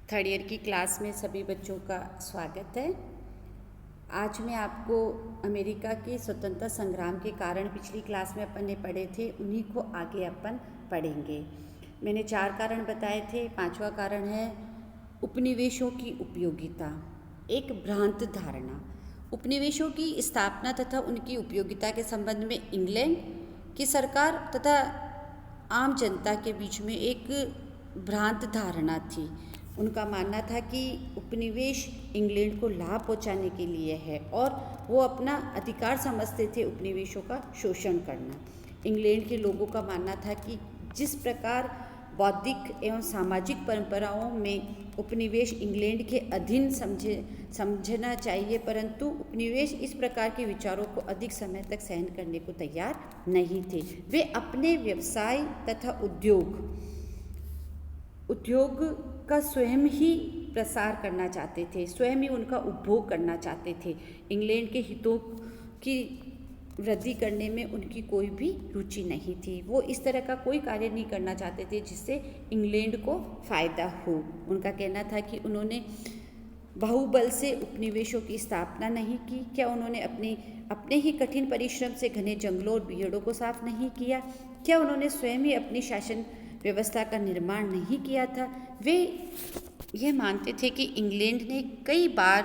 Third year की class में सभी बच्चों का स्वागत है। आज मैं आपको अमेरिका के स्वतंत्रता संग्राम के कारण पिछली क्लास में अपन ने पढ़े थे, उन्हीं को आगे अपन पढ़ेंगे। मैंने 4 कारण बताए थे। 5वां कारण है उपनिवेशों की उपयोगिता। एक भ्रांत धारणा। उपनिवेशों की स्थापना तथा उनकी उपयोगिता के संबंध में इंग्लैंड की सरकार तथा आम जनता के बीच में एक भ्रांत धारणा थी। उनका मानना था कि उपनिवेश इंग्लैंड को लाभ पहुंचाने के लिए है और वो अपना अधिकार समझते थे उपनिवेशों का शोषण करना। इंग्लैंड के लोगों का मानना था कि जिस प्रकार बौद्धिक एवं सामाजिक परंपराओं में उपनिवेश इंग्लैंड के अधीन समझना चाहिए, परंतु उपनिवेश इस प्रकार के विचारों को अधिक समय तक सहन करने को तैयार नहीं थे। वे अपने व्यवसाय तथा उद्योग का स्वयं ही प्रसार करना चाहते थे, स्वयं ही उनका उपभोग करना चाहते थे। इंग्लैंड के हितों की वृद्धि करने में उनकी कोई भी रुचि नहीं थी। वो इस तरह का कोई कार्य नहीं करना चाहते थे जिससे इंग्लैंड को फ़ायदा हो। उनका कहना था कि उन्होंने बाहुबल से उपनिवेशों की स्थापना नहीं की। क्या उन्होंने अपने ही कठिन परिश्रम से घने जंगलों और बीहड़ों को साफ नहीं किया? क्या उन्होंने स्वयं ही अपनी शासन व्यवस्था का निर्माण नहीं किया था? वे यह मानते थे कि इंग्लैंड ने कई बार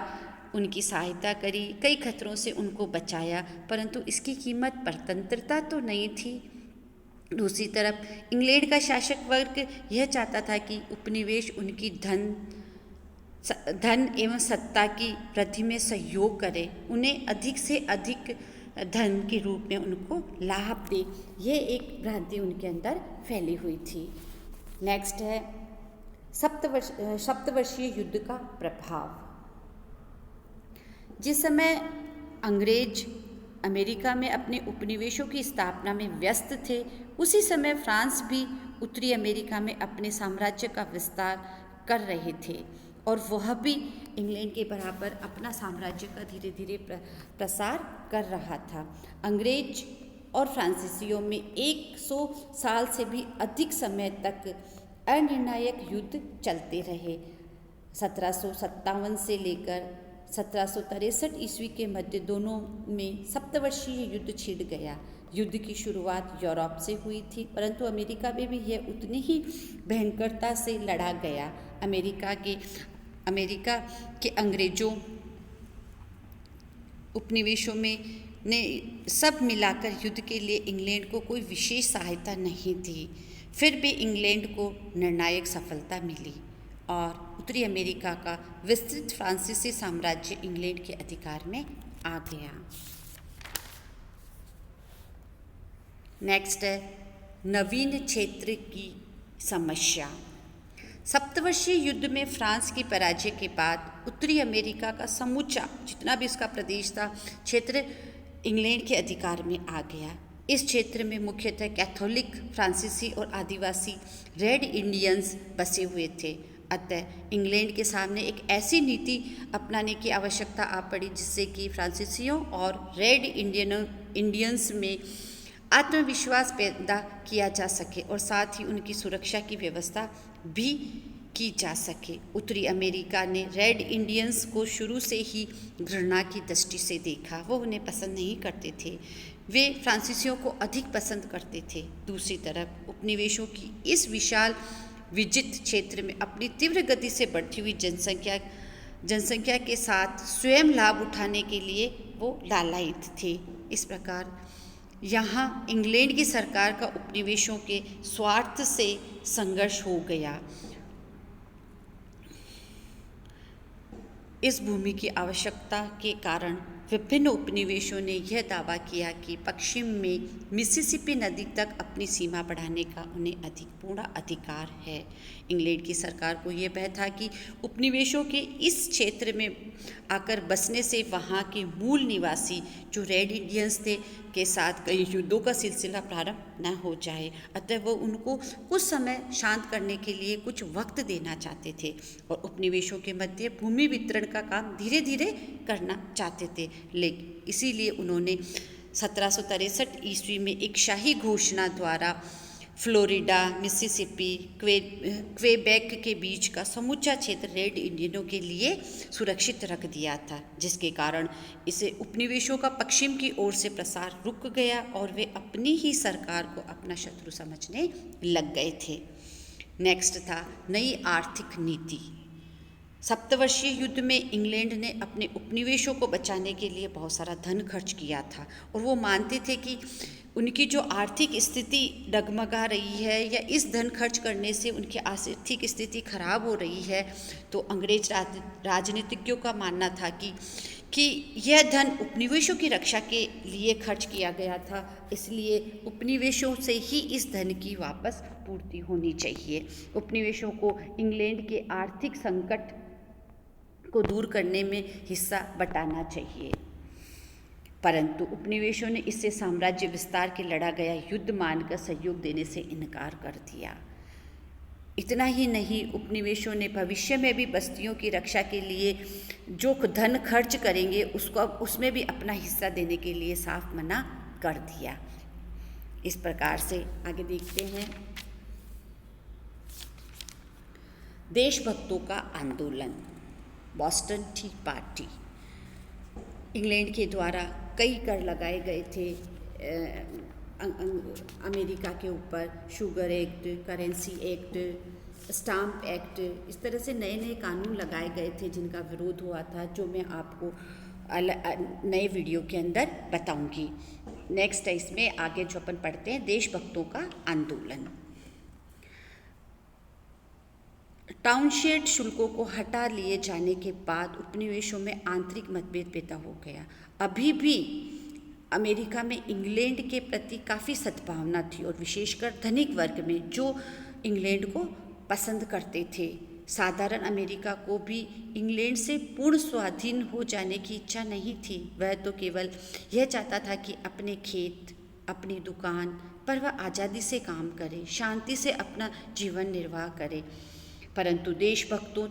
उनकी सहायता करी, कई खतरों से उनको बचाया, परंतु इसकी कीमत स्वतंत्रता तो नहीं थी। दूसरी तरफ इंग्लैंड का शासक वर्ग यह चाहता था कि उपनिवेश उनकी धन एवं सत्ता की वृद्धि में सहयोग करे, उन्हें अधिक से अधिक धन के रूप में उनको लाभ दे। ये एक भ्रांति उनके अंदर फैली हुई थी। नेक्स्ट है सप्तवर्षीय युद्ध का प्रभाव। जिस समय अंग्रेज अमेरिका में अपने उपनिवेशों की स्थापना में व्यस्त थे, उसी समय फ्रांस भी उत्तरी अमेरिका में अपने साम्राज्य का विस्तार कर रहे थे और वह भी इंग्लैंड के बराबर अपना साम्राज्य का धीरे धीरे प्रसार कर रहा था। अंग्रेज और फ्रांसीसियों में 100 साल से भी अधिक समय तक अनिर्णायक युद्ध चलते रहे। 1757 से लेकर 1763 ईस्वी के मध्य दोनों में सप्तवर्षीय युद्ध छिड़ गया। युद्ध की शुरुआत यूरोप से हुई थी, परंतु अमेरिका में भी यह उतनी ही भयंकरता से लड़ा गया। अमेरिका के अंग्रेजों उपनिवेशों में ने सब मिलाकर युद्ध के लिए इंग्लैंड को कोई विशेष सहायता नहीं दी। फिर भी इंग्लैंड को निर्णायक सफलता मिली और उत्तरी अमेरिका का विस्तृत फ्रांसीसी साम्राज्य इंग्लैंड के अधिकार में आ गया। नेक्स्ट है नवीन क्षेत्र की समस्या। सप्तवर्षीय युद्ध में फ्रांस की पराजय के बाद उत्तरी अमेरिका का समूचा जितना भी उसका प्रदेश था, क्षेत्र इंग्लैंड के अधिकार में आ गया। इस क्षेत्र में मुख्यतः कैथोलिक, फ्रांसीसी और आदिवासी रेड इंडियंस बसे हुए थे। अतः इंग्लैंड के सामने एक ऐसी नीति अपनाने की आवश्यकता आ पड़ी जिससे कि फ्रांसीसियों और रेड इंडियंस में आत्मविश्वास पैदा किया जा सके और साथ ही उनकी सुरक्षा की व्यवस्था भी की जा सके। उत्तरी अमेरिका ने रेड इंडियंस को शुरू से ही घृणा की दृष्टि से देखा। वो उन्हें पसंद नहीं करते थे, वे फ्रांसीसियों को अधिक पसंद करते थे। दूसरी तरफ उपनिवेशों की इस विशाल विजित क्षेत्र में अपनी तीव्र गति से बढ़ती हुई जनसंख्या के साथ स्वयं लाभ उठाने के लिए वो लालायित थे। इस प्रकार यहाँ इंग्लैंड की सरकार का उपनिवेशों के स्वार्थ से संघर्ष हो गया। इस भूमि की आवश्यकता के कारण विभिन्न उपनिवेशों ने यह दावा किया कि पश्चिम में मिसिसिपी नदी तक अपनी सीमा बढ़ाने का उन्हें पूर्ण अधिकार है। इंग्लैंड की सरकार को यह भय था कि उपनिवेशों के इस क्षेत्र में आकर बसने से वहाँ के मूल निवासी जो रेड इंडियंस थे के साथ कई युद्धों का सिलसिला प्रारंभ न हो जाए। अतः वो उनको कुछ समय शांत करने के लिए कुछ वक्त देना चाहते थे और उपनिवेशों के मध्य भूमि वितरण का काम धीरे धीरे करना चाहते थे। लेकिन इसीलिए उन्होंने 1763 ईस्वी में एक शाही घोषणा द्वारा फ्लोरिडा, मिसिसिपी, क्वेबेक के बीच का समूचा क्षेत्र रेड इंडियनों के लिए सुरक्षित रख दिया था, जिसके कारण इसे उपनिवेशों का पश्चिम की ओर से प्रसार रुक गया और वे अपनी ही सरकार को अपना शत्रु समझने लग गए थे। नेक्स्ट था नई आर्थिक नीति। सप्तवर्षीय युद्ध में इंग्लैंड ने अपने उपनिवेशों को बचाने के लिए बहुत सारा धन खर्च किया था और वो मानते थे कि उनकी जो आर्थिक स्थिति डगमगा रही है या इस धन खर्च करने से उनकी आर्थिक स्थिति खराब हो रही है, तो अंग्रेज राजनीतिज्ञों का मानना था कि यह धन उपनिवेशों की रक्षा के लिए खर्च किया गया था, इसलिए उपनिवेशों से ही इस धन की वापस पूर्ति होनी चाहिए। उपनिवेशों को इंग्लैंड के आर्थिक संकट को दूर करने में हिस्सा बटाना चाहिए, परंतु उपनिवेशों ने इससे साम्राज्य विस्तार के लड़ा गया युद्ध मानकर सहयोग देने से इनकार कर दिया। इतना ही नहीं, उपनिवेशों ने भविष्य में भी बस्तियों की रक्षा के लिए जो धन खर्च करेंगे उसको उसमें भी अपना हिस्सा देने के लिए साफ मना कर दिया। इस प्रकार से आगे देखते हैं देशभक्तों का आंदोलन, बॉस्टन टी पार्टी। इंग्लैंड के द्वारा कई कर लगाए गए थे अमेरिका के ऊपर, sugar act, currency act, stamp act, इस तरह से नए नए कानून लगाए गए थे जिनका विरोध हुआ था, जो मैं आपको नए वीडियो के अंदर बताऊंगी। नेक्स्ट है इसमें आगे जो अपन पढ़ते हैं देशभक्तों का आंदोलन। टाउनशेड शुल्कों को हटा लिए जाने के बाद उपनिवेशों में आंतरिक मतभेद पैदा हो गया। अभी भी अमेरिका में इंग्लैंड के प्रति काफ़ी सद्भावना थी और विशेषकर धनिक वर्ग में, जो इंग्लैंड को पसंद करते थे। साधारण अमेरिका को भी इंग्लैंड से पूर्ण स्वाधीन हो जाने की इच्छा नहीं थी। वह तो केवल यह चाहता था कि अपने खेत, अपनी दुकान पर वह आज़ादी से काम करे, शांति से अपना जीवन निर्वाह करे। परंतु देशभक्तों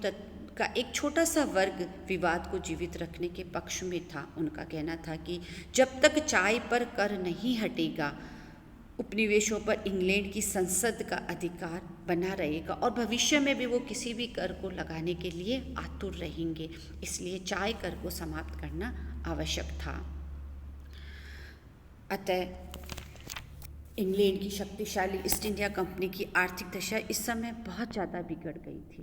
का एक छोटा सा वर्ग विवाद को जीवित रखने के पक्ष में था। उनका कहना था कि जब तक चाय पर कर नहीं हटेगा, उपनिवेशों पर इंग्लैंड की संसद का अधिकार बना रहेगा और भविष्य में भी वो किसी भी कर को लगाने के लिए आतुर रहेंगे। इसलिए चाय कर को समाप्त करना आवश्यक था। अतः इंग्लैंड की शक्तिशाली ईस्ट इंडिया कंपनी की आर्थिक दशा इस समय बहुत ज़्यादा बिगड़ गई थी।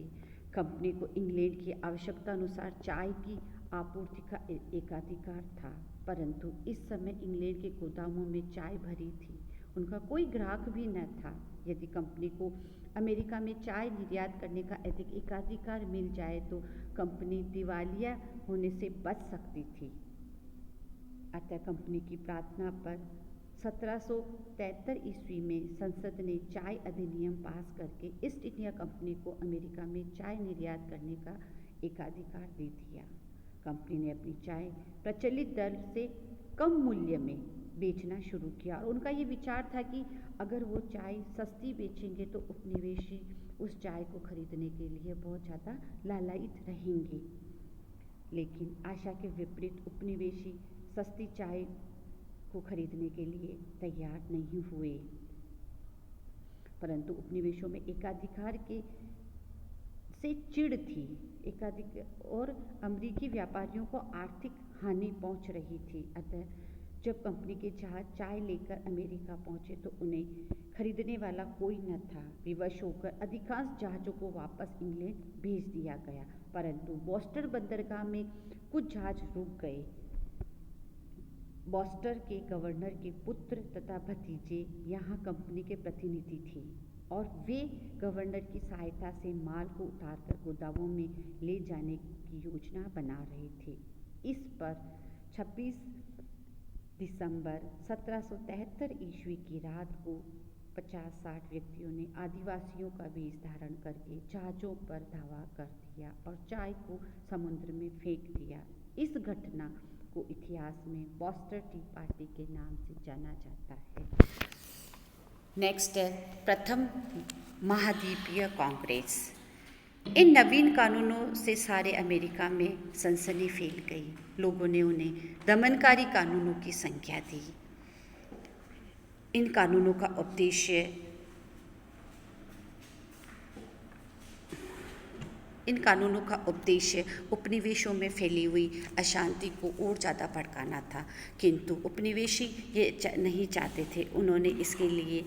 कंपनी को इंग्लैंड की आवश्यकता अनुसार चाय की आपूर्ति का एकाधिकार था, परंतु इस समय इंग्लैंड के गोदामों में चाय भरी थी, उनका कोई ग्राहक भी न था। यदि कंपनी को अमेरिका में चाय निर्यात करने का एकाधिकार मिल जाए तो कंपनी दिवालिया होने से बच सकती थी। अतः कंपनी की प्रार्थना पर 1773 ईस्वी में संसद ने चाय अधिनियम पास करके ईस्ट इंडिया कंपनी को अमेरिका में चाय निर्यात करने का एकाधिकार दे दिया। कंपनी ने अपनी चाय प्रचलित दर से कम मूल्य में बेचना शुरू किया और उनका ये विचार था कि अगर वो चाय सस्ती बेचेंगे तो उपनिवेशी उस चाय को खरीदने के लिए बहुत ज़्यादा लालायित रहेंगे। लेकिन आशा के विपरीत उपनिवेशी सस्ती चाय को खरीदने के लिए तैयार नहीं हुए, परंतु उपनिवेशों में एकाधिकार के से चिढ़ थी और अमेरिकी व्यापारियों को आर्थिक हानि पहुंच रही थी। अतः जब कंपनी के जहाज चाय लेकर अमेरिका पहुंचे तो उन्हें खरीदने वाला कोई न था। विवश होकर अधिकांश जहाज़ों को वापस इंग्लैंड भेज दिया गया, परंतु बोस्टन बंदरगाह में कुछ जहाज रुक गए। बोस्टन के गवर्नर के पुत्र तथा भतीजे यहाँ कंपनी के प्रतिनिधि थे और वे गवर्नर की सहायता से माल को उतारकर गोदामों में ले जाने की योजना बना रहे थे। इस पर 26 दिसंबर 1773 ईस्वी की रात को 50-60 व्यक्तियों ने आदिवासियों का वेश धारण करके जहाज़ों पर धावा कर दिया और चाय को समुद्र में फेंक दिया। इस घटना को इतिहास में बॉस्टन टी पार्टी के नाम से जाना जाता है। नेक्स्ट है प्रथम महाद्वीपीय कांग्रेस। इन नवीन कानूनों से सारे अमेरिका में सनसनी फैल गई। लोगों ने उन्हें दमनकारी कानूनों की संज्ञा दी। इन कानूनों का उद्देश्य इन कानूनों का उद्देश्य उपनिवेशों में फैली हुई अशांति को और ज़्यादा भड़काना था, किंतु उपनिवेशी ये नहीं चाहते थे। उन्होंने इसके लिए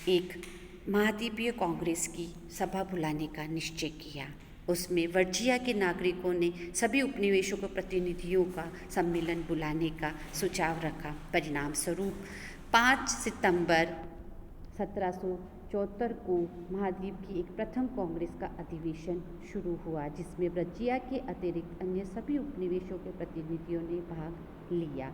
एक महाद्वीपीय कांग्रेस की सभा बुलाने का निश्चय किया। उसमें वर्जिया के नागरिकों ने सभी उपनिवेशों के प्रतिनिधियों का सम्मेलन बुलाने का सुझाव रखा। परिणाम स्वरूप 5 सितंबर 1774 को महाद्वीप की एक प्रथम कांग्रेस का अधिवेशन शुरू हुआ, जिसमें वर्जिया के अतिरिक्त अन्य सभी उपनिवेशों के प्रतिनिधियों ने भाग लिया।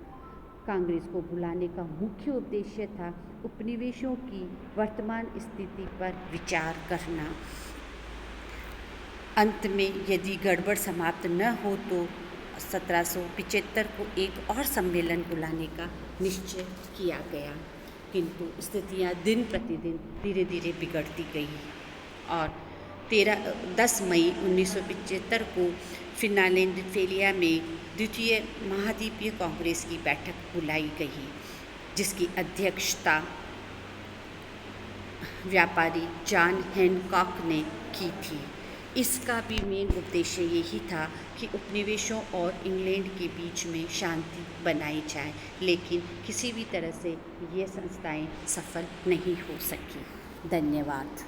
कांग्रेस को बुलाने का मुख्य उद्देश्य था उपनिवेशों की वर्तमान स्थिति पर विचार करना। अंत में यदि गड़बड़ समाप्त न हो तो 1775 को एक और सम्मेलन बुलाने का निश्चय किया गया, किंतु स्थितियां दिन प्रतिदिन धीरे धीरे बिगड़ती गई और 10 मई 1975 को फिलाडेल्फिया में द्वितीय महाद्वीपीय कांग्रेस की बैठक बुलाई गई, जिसकी अध्यक्षता व्यापारी जॉन हैनकॉक ने की थी। इसका भी मेन उद्देश्य यही था कि उपनिवेशों और इंग्लैंड के बीच में शांति बनाई जाए, लेकिन किसी भी तरह से ये संस्थाएं सफल नहीं हो सकी। धन्यवाद।